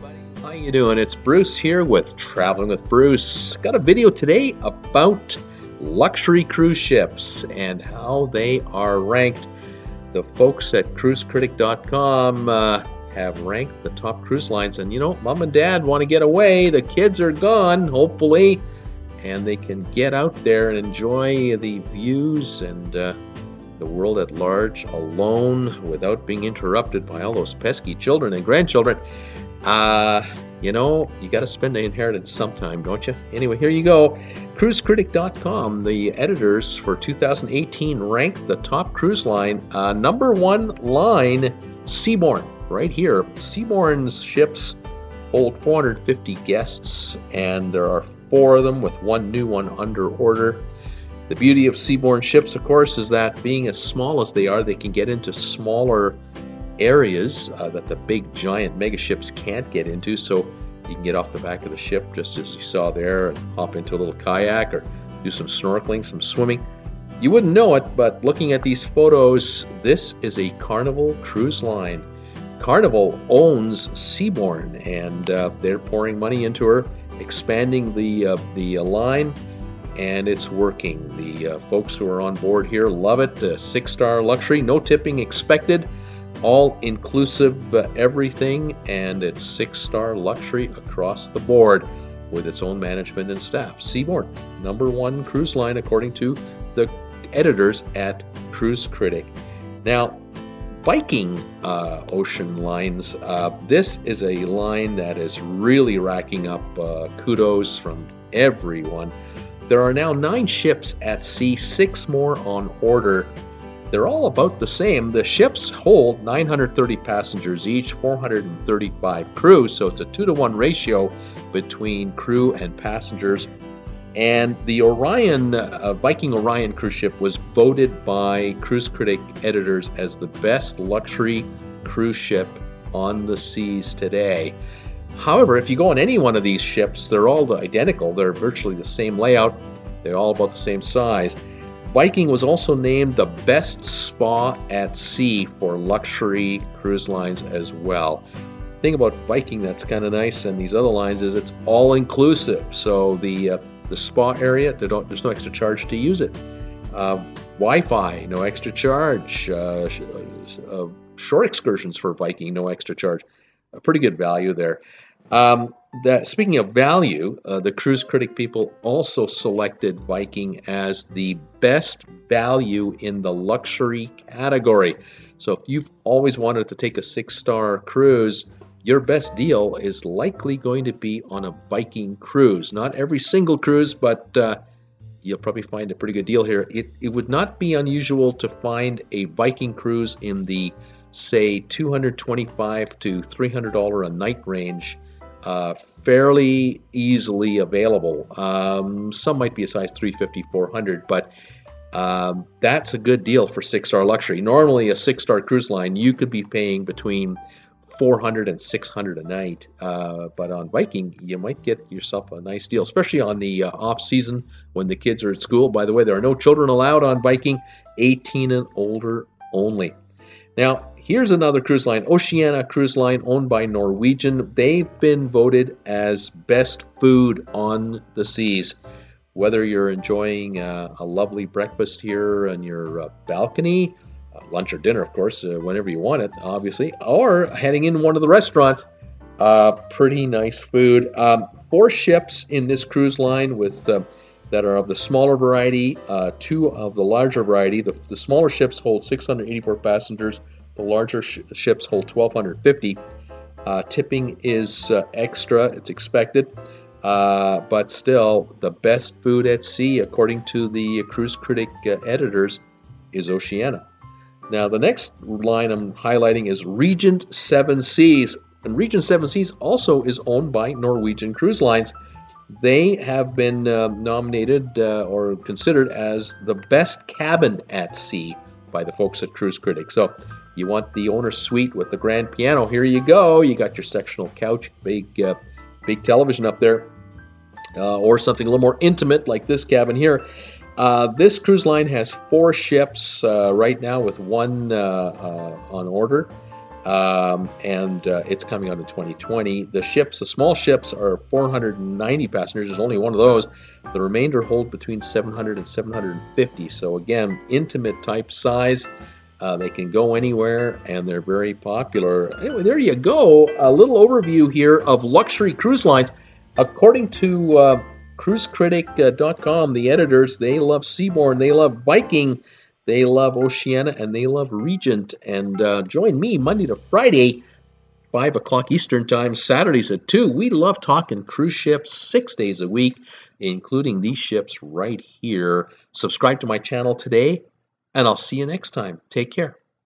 everybody. How you doing? It's Bruce here with Traveling with Bruce. Got a video today about luxury cruise ships and how they are ranked. The folks at cruisecritic.com have ranked the top cruise lines, and you know, mom and dad want to get away. The kids are gone, hopefully, and they can get out there and enjoy the views and the world at large alone without being interrupted by all those pesky children and grandchildren. You know, you got to spend the inheritance sometime, don't you? Anyway, here you go. Cruisecritic.com, the editors for 2018 ranked the top cruise line. Number one line, Seaborn, right here. Seaborn's ships hold 450 guests, and there are 4 of them with one new one under order. The beauty of Seaborn ships, of course, is that being as small as they are, they can get into smaller areas that the big giant mega ships can't get into. So you can get off the back of the ship just as you saw there and hop into a little kayak or do some snorkeling, some swimming. You wouldn't know it, but looking at these photos, this is a Carnival cruise line. Carnival owns Seaborn, and they're pouring money into her, expanding the line, and it's working. The folks who are on board here love it. 6-star luxury, no tipping expected, all inclusive everything, and it's 6-star luxury across the board with its own management and staff. Seaborn, number one cruise line according to the editors at Cruise Critic. Now, Viking Ocean lines, this is a line that is really racking up kudos from everyone. There are now 9 ships at sea, 6 more on order. They're all about the same. The ships hold 930 passengers each, 435 crew, so it's a 2-to-1 ratio between crew and passengers. And the Orion, Viking Orion cruise ship was voted by Cruise Critic editors as the best luxury cruise ship on the seas today. However, if you go on any one of these ships, they're all identical. They're virtually the same layout. They're all about the same size. Viking was also named the best spa at sea for luxury cruise lines as well. The thing about Viking that's kind of nice and these other lines is it's all inclusive. So the spa area, there's no extra charge to use it. Wi-Fi, no extra charge. Short excursions for Viking, no extra charge. A pretty good value there. Speaking of value, the Cruise Critic people also selected Viking as the best value in the luxury category. So if you've always wanted to take a 6-star cruise, your best deal is likely going to be on a Viking cruise. Not every single cruise, but you'll probably find a pretty good deal here. It would not be unusual to find a Viking cruise in the, say, $225 to $300 a night range. Fairly easily available. Some might be a size 350, 400, but that's a good deal for 6-star luxury. Normally, a 6-star cruise line, you could be paying between $400 and $600 a night, but on Viking, you might get yourself a nice deal, especially on the off season when the kids are at school. By the way, there are no children allowed on Viking, 18 and older only. Now, here's another cruise line, Oceana cruise line owned by Norwegian. They've been voted as best food on the seas. Whether you're enjoying a lovely breakfast here on your balcony, lunch or dinner, of course, whenever you want it, obviously, or heading in one of the restaurants, pretty nice food. 4 ships in this cruise line with that are of the smaller variety, 2 of the larger variety. The smaller ships hold 684 passengers. The larger ships hold 1,250. Tipping is extra, it's expected, but still the best food at sea, according to the Cruise Critic editors, is Oceana. Now the next line I'm highlighting is Regent 7 Seas, and Regent 7 Seas also is owned by Norwegian Cruise Lines. They have been nominated or considered as the best cabin at sea by the folks at Cruise Critic. So you want the owner's suite with the grand piano, here you go. You got your sectional couch, big television up there, or something a little more intimate like this cabin here. This cruise line has 4 ships right now with 1 on order. and it's coming out in 2020. The small ships are 490 passengers. There's only one of those. The remainder hold between 700 and 750. So again, intimate type size. They can go anywhere, and they're very popular. Anyway, there you go. A little overview here of luxury cruise lines. According to cruisecritic.com, the editors, they love Seabourn, they love Viking, they love Oceana, and they love Regent. And join me Monday to Friday, 5 o'clock Eastern Time, Saturdays at 2. We love talking cruise ships 6 days a week, including these ships right here. Subscribe to my channel today, and I'll see you next time. Take care.